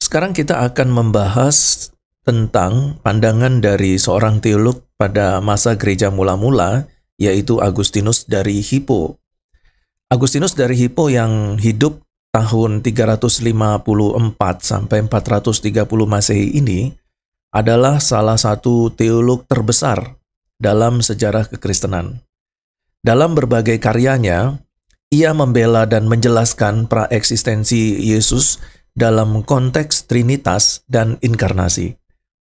Sekarang kita akan membahas tentang pandangan dari seorang teolog pada masa gereja mula-mula, yaitu Agustinus dari Hippo. Agustinus dari Hippo yang hidup tahun 354 sampai 430 Masehi ini adalah salah satu teolog terbesar dalam sejarah kekristenan. Dalam berbagai karyanya, ia membela dan menjelaskan praeksistensi Yesus dalam konteks Trinitas dan Inkarnasi,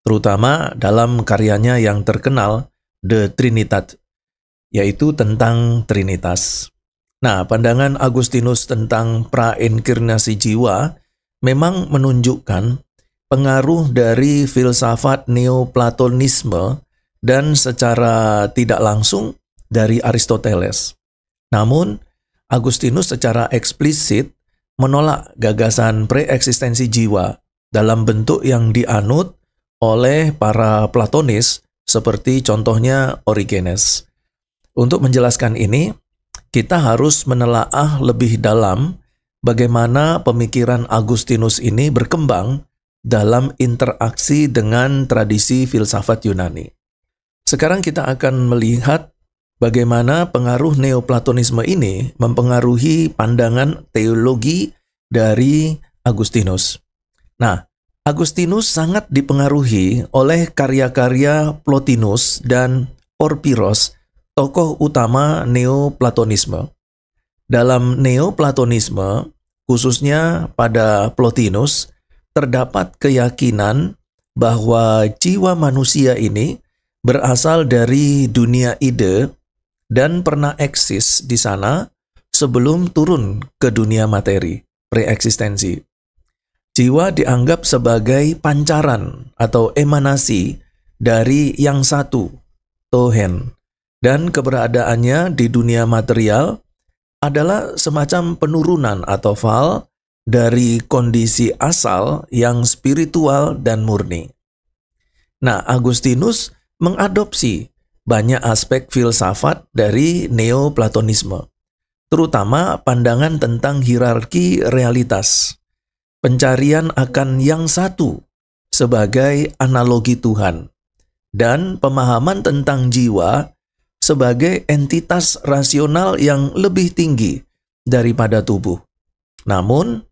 terutama dalam karyanya yang terkenal, De Trinitate, yaitu tentang Trinitas. Nah, pandangan Agustinus tentang prainkarnasi jiwa memang menunjukkan pengaruh dari filsafat Neoplatonisme dan secara tidak langsung dari Aristoteles. Namun, Agustinus secara eksplisit menolak gagasan preeksistensi jiwa dalam bentuk yang dianut oleh para Platonis seperti contohnya Origenes. Untuk menjelaskan ini, kita harus menelaah lebih dalam bagaimana pemikiran Agustinus ini berkembang dalam interaksi dengan tradisi filsafat Yunani. Sekarang kita akan melihat bagaimana pengaruh Neoplatonisme ini mempengaruhi pandangan teologi dari Agustinus. Nah, Agustinus sangat dipengaruhi oleh karya-karya Plotinus dan Porphyros, tokoh utama Neoplatonisme. Dalam Neoplatonisme, khususnya pada Plotinus, terdapat keyakinan bahwa jiwa manusia ini berasal dari dunia ide dan pernah eksis di sana sebelum turun ke dunia materi, preeksistensi. Jiwa dianggap sebagai pancaran atau emanasi dari yang satu, Tohen, dan keberadaannya di dunia material adalah semacam penurunan atau fall dari kondisi asal yang spiritual dan murni. Nah, Agustinus mengadopsi banyak aspek filsafat dari Neoplatonisme, terutama pandangan tentang hierarki realitas, pencarian akan yang satu sebagai analogi Tuhan, dan pemahaman tentang jiwa sebagai entitas rasional yang lebih tinggi daripada tubuh. Namun,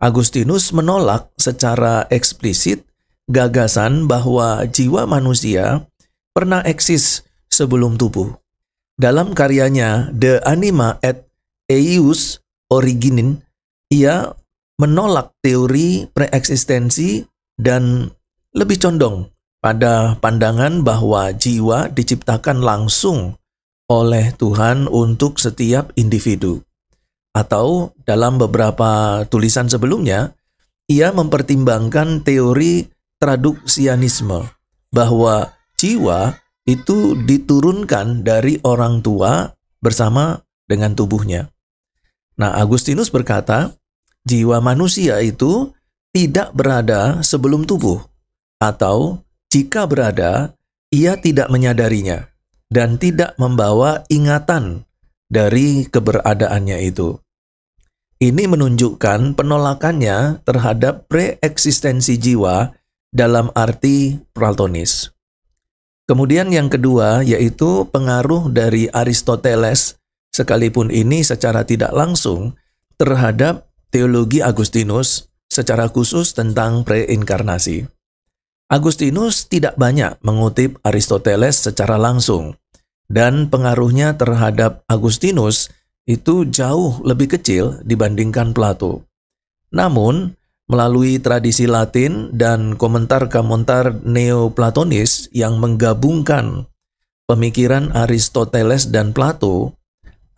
Agustinus menolak secara eksplisit gagasan bahwa jiwa manusia pernah eksis sebelum tubuh. Dalam karyanya De Anima et Eius Origine, ia menolak teori preeksistensi dan lebih condong pada pandangan bahwa jiwa diciptakan langsung oleh Tuhan untuk setiap individu. Atau dalam beberapa tulisan sebelumnya, ia mempertimbangkan teori traduksianisme bahwa jiwa itu diturunkan dari orang tua bersama dengan tubuhnya. Nah, Agustinus berkata, jiwa manusia itu tidak berada sebelum tubuh, atau jika berada, ia tidak menyadarinya dan tidak membawa ingatan dari keberadaannya itu. Ini menunjukkan penolakannya terhadap preeksistensi jiwa dalam arti Platonis. Kemudian yang kedua yaitu pengaruh dari Aristoteles, sekalipun ini secara tidak langsung, terhadap teologi Agustinus, secara khusus tentang preinkarnasi. Agustinus tidak banyak mengutip Aristoteles secara langsung, dan pengaruhnya terhadap Agustinus itu jauh lebih kecil dibandingkan Plato. Namun, melalui tradisi Latin dan komentar-komentar Neoplatonis yang menggabungkan pemikiran Aristoteles dan Plato,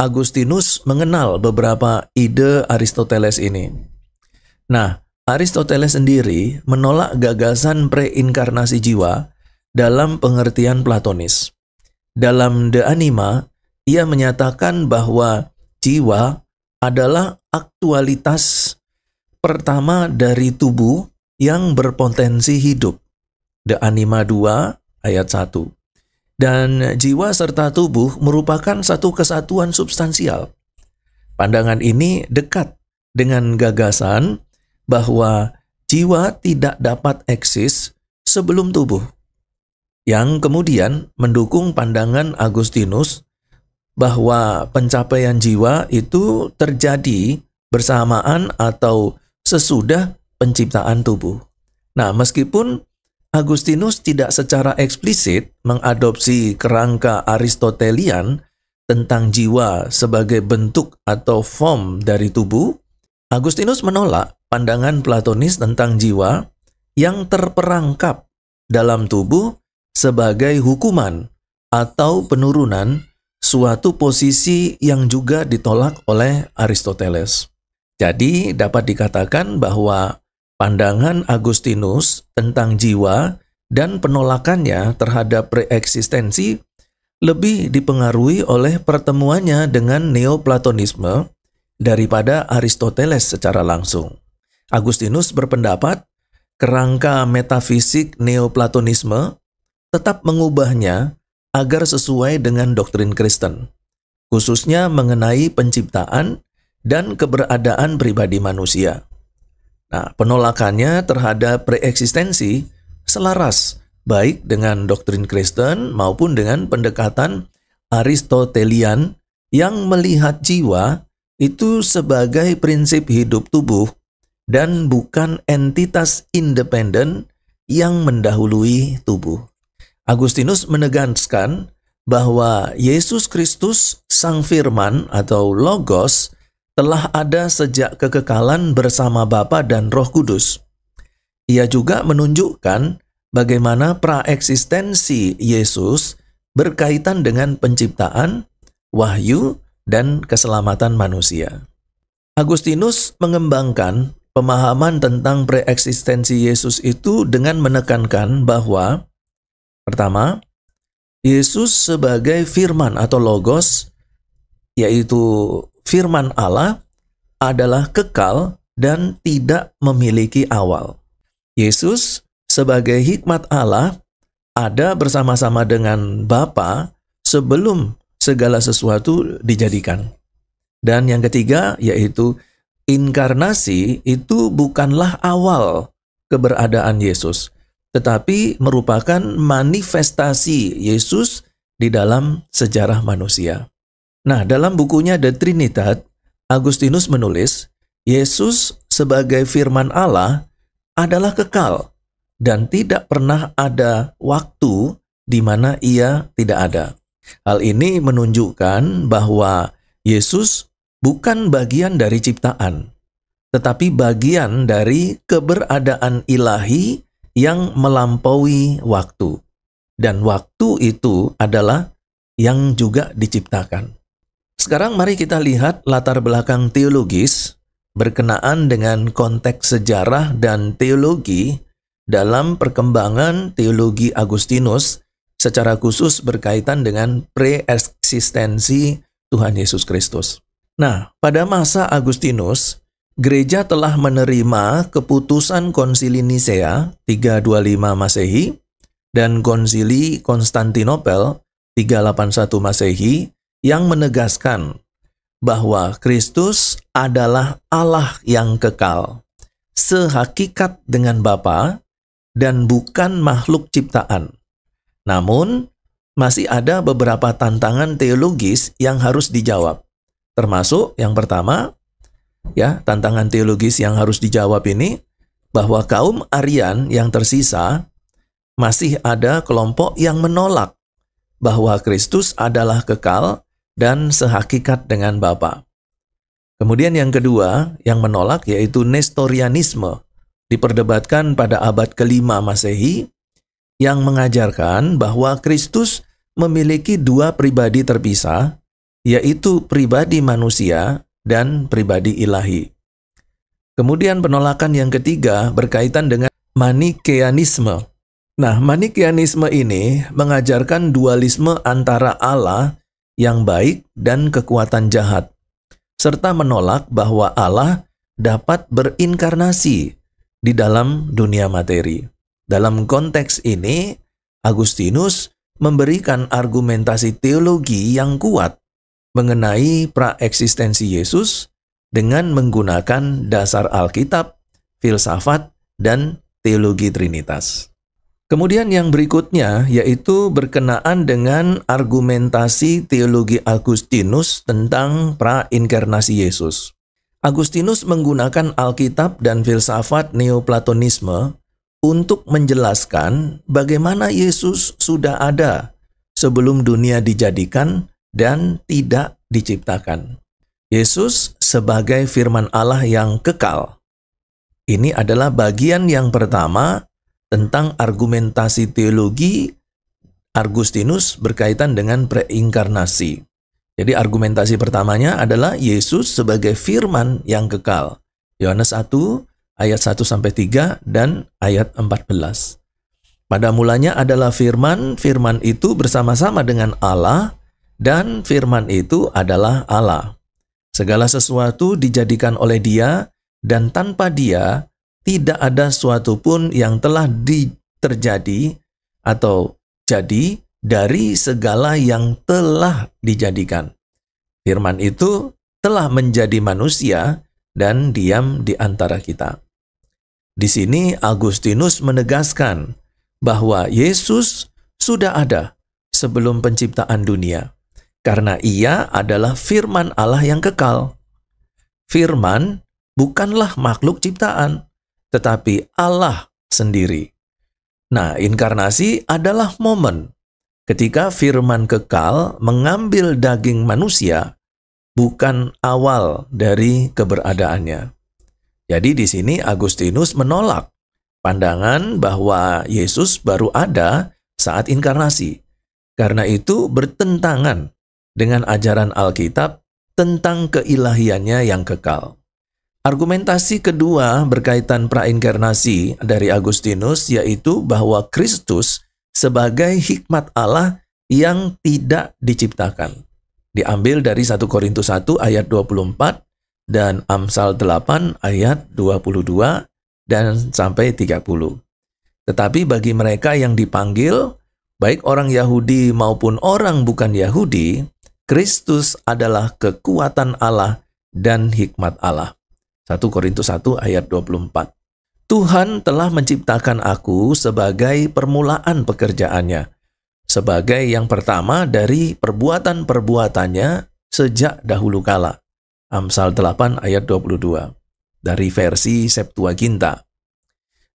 Agustinus mengenal beberapa ide Aristoteles ini. Nah, Aristoteles sendiri menolak gagasan preinkarnasi jiwa dalam pengertian Platonis. Dalam De Anima, ia menyatakan bahwa jiwa adalah aktualitas pertama dari tubuh yang berpotensi hidup. De Anima 2 ayat 1. Dan jiwa serta tubuh merupakan satu kesatuan substansial. Pandangan ini dekat dengan gagasan bahwa jiwa tidak dapat eksis sebelum tubuh. Yang kemudian mendukung pandangan Agustinus bahwa pencapaian jiwa itu terjadi bersamaan atau sesudah penciptaan tubuh. Nah, meskipun Agustinus tidak secara eksplisit mengadopsi kerangka Aristotelian tentang jiwa sebagai bentuk atau form dari tubuh, Agustinus menolak pandangan Platonis tentang jiwa yang terperangkap dalam tubuh sebagai hukuman atau penurunan, suatu posisi yang juga ditolak oleh Aristoteles. Jadi dapat dikatakan bahwa pandangan Agustinus tentang jiwa dan penolakannya terhadap preeksistensi lebih dipengaruhi oleh pertemuannya dengan Neoplatonisme daripada Aristoteles secara langsung. Agustinus berpendapat kerangka metafisik Neoplatonisme tetap mengubahnya agar sesuai dengan doktrin Kristen, khususnya mengenai penciptaan dan keberadaan pribadi manusia. Nah, penolakannya terhadap preeksistensi selaras baik dengan doktrin Kristen maupun dengan pendekatan Aristotelian yang melihat jiwa itu sebagai prinsip hidup tubuh dan bukan entitas independen yang mendahului tubuh. Agustinus menegaskan bahwa Yesus Kristus, Sang Firman atau Logos, telah ada sejak kekekalan bersama Bapa dan Roh Kudus. Ia juga menunjukkan bagaimana praeksistensi Yesus berkaitan dengan penciptaan, wahyu, dan keselamatan manusia. Agustinus mengembangkan pemahaman tentang preeksistensi Yesus itu dengan menekankan bahwa pertama, Yesus sebagai firman atau logos, yaitu firman Allah, adalah kekal dan tidak memiliki awal. Yesus sebagai hikmat Allah ada bersama-sama dengan Bapa sebelum segala sesuatu dijadikan. Dan yang ketiga, yaitu inkarnasi itu bukanlah awal keberadaan Yesus, tetapi merupakan manifestasi Yesus di dalam sejarah manusia. Nah, dalam bukunya The Trinidad, Agustinus menulis, Yesus sebagai firman Allah adalah kekal dan tidak pernah ada waktu di mana ia tidak ada. Hal ini menunjukkan bahwa Yesus bukan bagian dari ciptaan, tetapi bagian dari keberadaan ilahi yang melampaui waktu. Dan waktu itu adalah yang juga diciptakan. Sekarang mari kita lihat latar belakang teologis berkenaan dengan konteks sejarah dan teologi dalam perkembangan teologi Agustinus, secara khusus berkaitan dengan preeksistensi Tuhan Yesus Kristus. Nah, pada masa Agustinus, gereja telah menerima keputusan Konsili Nisea 325 Masehi dan Konsili Konstantinopel 381 Masehi yang menegaskan bahwa Kristus adalah Allah yang kekal, sehakikat dengan Bapa dan bukan makhluk ciptaan. Namun, masih ada beberapa tantangan teologis yang harus dijawab. Termasuk yang pertama, tantangan teologis yang harus dijawab ini, bahwa kaum Arian yang tersisa masih ada kelompok yang menolak bahwa Kristus adalah kekal dan sehakikat dengan Bapa. Kemudian yang kedua yang menolak yaitu Nestorianisme, diperdebatkan pada abad ke-5 Masehi, yang mengajarkan bahwa Kristus memiliki dua pribadi terpisah, yaitu pribadi manusia dan pribadi ilahi. Kemudian penolakan yang ketiga berkaitan dengan Manikeanisme. Nah, Manikeanisme ini mengajarkan dualisme antara Allah yang baik dan kekuatan jahat, serta menolak bahwa Allah dapat berinkarnasi di dalam dunia materi. Dalam konteks ini, Agustinus memberikan argumentasi teologi yang kuat mengenai praeksistensi Yesus dengan menggunakan dasar Alkitab, filsafat, dan teologi Trinitas. Kemudian yang berikutnya yaitu berkenaan dengan argumentasi teologi Agustinus tentang prainkarnasi Yesus. Agustinus menggunakan Alkitab dan filsafat Neoplatonisme untuk menjelaskan bagaimana Yesus sudah ada sebelum dunia dijadikan dan tidak diciptakan. Yesus sebagai firman Allah yang kekal. Ini adalah bagian yang pertama tentang argumentasi teologi Agustinus berkaitan dengan preinkarnasi. Jadi argumentasi pertamanya adalah Yesus sebagai firman yang kekal. Yohanes 1 ayat 1-3 dan ayat 14. Pada mulanya adalah firman, firman itu bersama-sama dengan Allah dan firman itu adalah Allah. Segala sesuatu dijadikan oleh Dia dan tanpa Dia tidak ada suatu pun yang telah terjadi atau jadi dari segala yang telah dijadikan. Firman itu telah menjadi manusia dan diam di antara kita. Di sini Agustinus menegaskan bahwa Yesus sudah ada sebelum penciptaan dunia, karena Ia adalah firman Allah yang kekal. Firman bukanlah makhluk ciptaan, tetapi Allah sendiri. Nah, inkarnasi adalah momen ketika firman kekal mengambil daging manusia, bukan awal dari keberadaannya. Jadi di sini Agustinus menolak pandangan bahwa Yesus baru ada saat inkarnasi. Karena itu bertentangan dengan ajaran Alkitab tentang keilahiannya yang kekal. Argumentasi kedua berkaitan prainkarnasi dari Agustinus yaitu bahwa Kristus sebagai hikmat Allah yang tidak diciptakan. Diambil dari 1 Korintus 1 ayat 24 dan Amsal 8 ayat 22 dan sampai 30. Tetapi bagi mereka yang dipanggil, baik orang Yahudi maupun orang bukan Yahudi, Kristus adalah kekuatan Allah dan hikmat Allah. 1 Korintus 1 ayat 24. Tuhan telah menciptakan aku sebagai permulaan pekerjaannya, sebagai yang pertama dari perbuatan-perbuatannya sejak dahulu kala. Amsal 8 ayat 22 dari versi Septuaginta.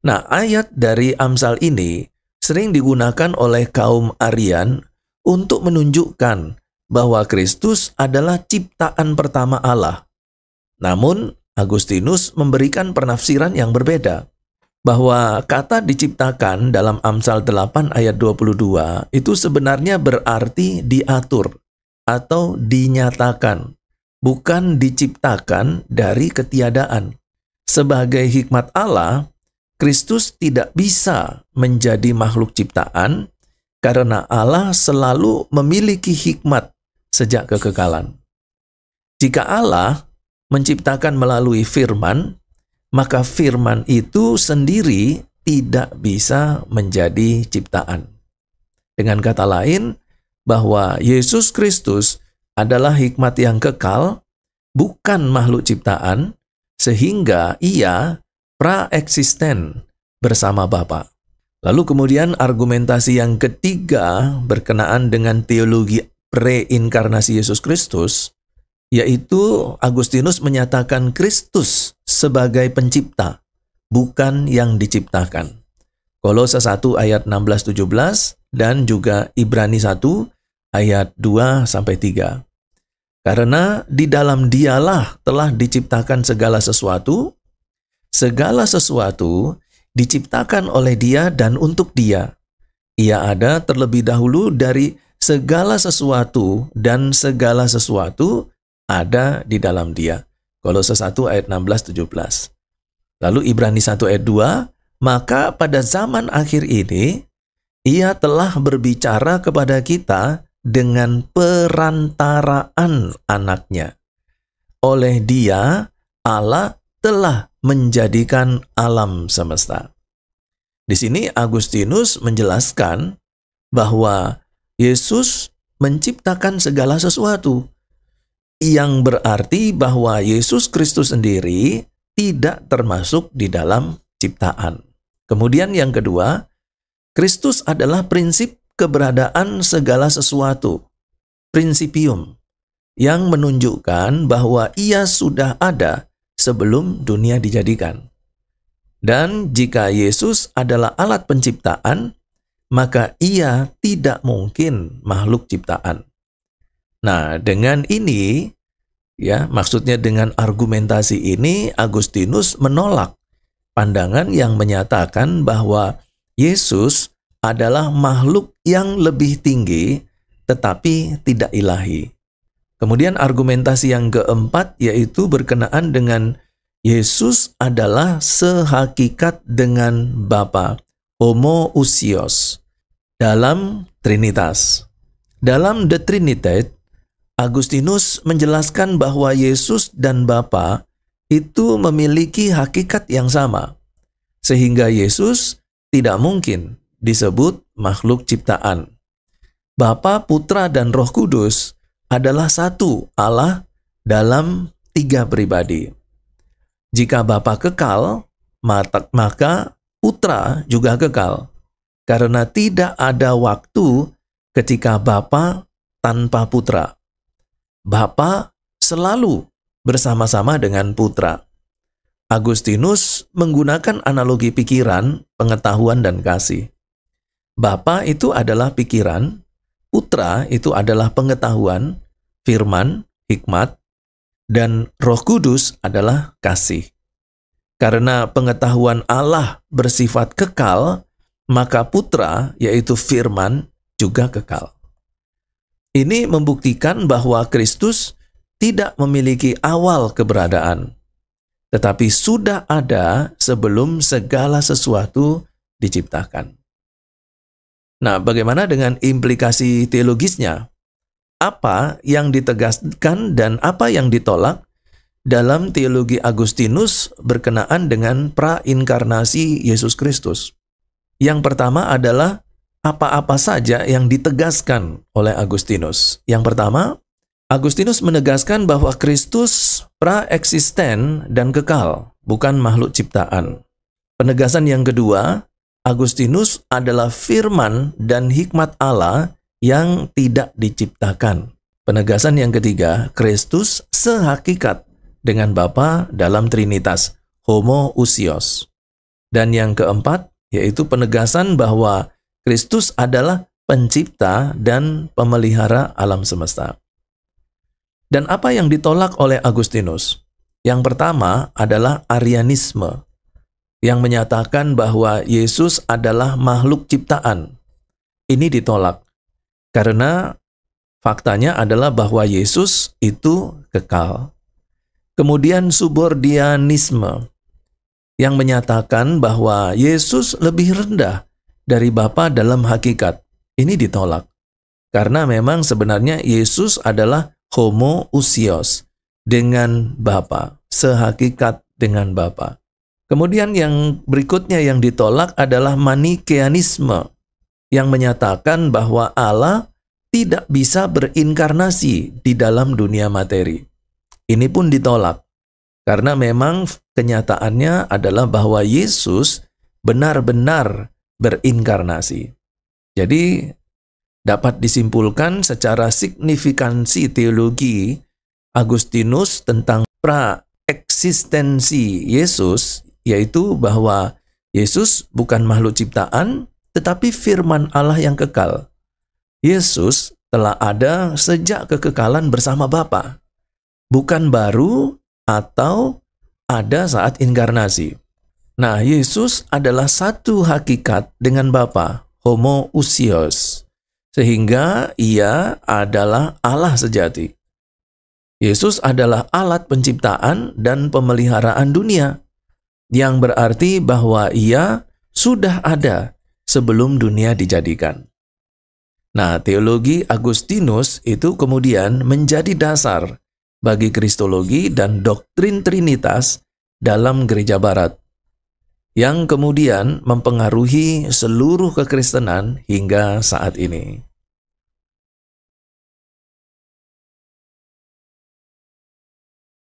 Nah, ayat dari Amsal ini sering digunakan oleh kaum Arian untuk menunjukkan bahwa Kristus adalah ciptaan pertama Allah. Namun, Agustinus memberikan penafsiran yang berbeda, bahwa kata diciptakan dalam Amsal 8 ayat 22 itu sebenarnya berarti diatur atau dinyatakan, bukan diciptakan dari ketiadaan. Sebagai hikmat Allah, Kristus tidak bisa menjadi makhluk ciptaan karena Allah selalu memiliki hikmat sejak kekekalan. Jika Allah menciptakan melalui firman, maka firman itu sendiri tidak bisa menjadi ciptaan. Dengan kata lain, bahwa Yesus Kristus adalah hikmat yang kekal, bukan makhluk ciptaan, sehingga Ia praeksisten bersama Bapa. Lalu kemudian argumentasi yang ketiga berkenaan dengan teologi preinkarnasi Yesus Kristus, yaitu Agustinus menyatakan Kristus sebagai pencipta, bukan yang diciptakan. Kolose 1 ayat 16-17 dan juga Ibrani 1 ayat 2-3. Karena di dalam Dialah telah diciptakan segala sesuatu diciptakan oleh Dia dan untuk Dia. Ia ada terlebih dahulu dari segala sesuatu dan segala sesuatu ada di dalam Dia. Kolose 1 ayat 16-17. Lalu Ibrani 1 ayat 2, maka pada zaman akhir ini, Ia telah berbicara kepada kita dengan perantaraan anaknya. Oleh Dia, Allah telah menjadikan alam semesta. Di sini Agustinus menjelaskan bahwa Yesus menciptakan segala sesuatu, yang berarti bahwa Yesus Kristus sendiri tidak termasuk di dalam ciptaan. Kemudian yang kedua, Kristus adalah prinsip keberadaan segala sesuatu, prinsipium, yang menunjukkan bahwa ia sudah ada sebelum dunia dijadikan. Dan jika Yesus adalah alat penciptaan, maka ia tidak mungkin makhluk ciptaan. Nah, dengan ini, maksudnya dengan argumentasi ini, Agustinus menolak pandangan yang menyatakan bahwa Yesus adalah makhluk yang lebih tinggi, tetapi tidak ilahi. Kemudian argumentasi yang keempat yaitu berkenaan dengan Yesus adalah sehakikat dengan Bapa, homoousios, dalam Trinitas. Dalam The Trinity, Agustinus menjelaskan bahwa Yesus dan Bapa itu memiliki hakikat yang sama, sehingga Yesus tidak mungkin disebut makhluk ciptaan. Bapa, Putra, dan Roh Kudus adalah satu Allah dalam 3 pribadi. Jika Bapa kekal, maka Putra juga kekal, karena tidak ada waktu ketika Bapa tanpa Putra. Bapa selalu bersama-sama dengan Putra. Agustinus menggunakan analogi pikiran, pengetahuan, dan kasih. Bapa itu adalah pikiran, Putra itu adalah pengetahuan, firman, hikmat, dan Roh Kudus adalah kasih. Karena pengetahuan Allah bersifat kekal, maka Putra, yaitu firman, juga kekal. Ini membuktikan bahwa Kristus tidak memiliki awal keberadaan, tetapi sudah ada sebelum segala sesuatu diciptakan. Nah, bagaimana dengan implikasi teologisnya? Apa yang ditegaskan dan apa yang ditolak dalam teologi Agustinus berkenaan dengan prainkarnasi Yesus Kristus? Yang pertama adalah apa-apa saja yang ditegaskan oleh Agustinus. Yang pertama, Agustinus menegaskan bahwa Kristus praeksisten dan kekal, bukan makhluk ciptaan. Penegasan yang kedua, Agustinus adalah firman dan hikmat Allah yang tidak diciptakan. Penegasan yang ketiga, Kristus sehakikat dengan Bapa dalam Trinitas, homoousios. Dan yang keempat, yaitu penegasan bahwa Kristus adalah pencipta dan pemelihara alam semesta. Dan apa yang ditolak oleh Agustinus? Yang pertama adalah Arianisme, yang menyatakan bahwa Yesus adalah makhluk ciptaan. Ini ditolak, karena faktanya adalah bahwa Yesus itu kekal. Kemudian Subordianisme, yang menyatakan bahwa Yesus lebih rendah dari Bapa dalam hakikat. Ini ditolak, karena memang sebenarnya Yesus adalah homoousios dengan Bapa, sehakikat dengan Bapa. Kemudian yang berikutnya yang ditolak adalah Manikeanisme, yang menyatakan bahwa Allah tidak bisa berinkarnasi di dalam dunia materi. Ini pun ditolak, karena memang kenyataannya adalah bahwa Yesus benar-benar berinkarnasi. Jadi, dapat disimpulkan secara signifikansi teologi Agustinus tentang praeksistensi Yesus, yaitu bahwa Yesus bukan makhluk ciptaan, tetapi firman Allah yang kekal. Yesus telah ada sejak kekekalan bersama Bapa, bukan baru atau ada saat inkarnasi. Nah, Yesus adalah satu hakikat dengan Bapa, homoousios, sehingga ia adalah Allah sejati. Yesus adalah alat penciptaan dan pemeliharaan dunia, yang berarti bahwa ia sudah ada sebelum dunia dijadikan. Nah, teologi Agustinus itu kemudian menjadi dasar bagi kristologi dan doktrin Trinitas dalam Gereja Barat, yang kemudian mempengaruhi seluruh kekristenan hingga saat ini.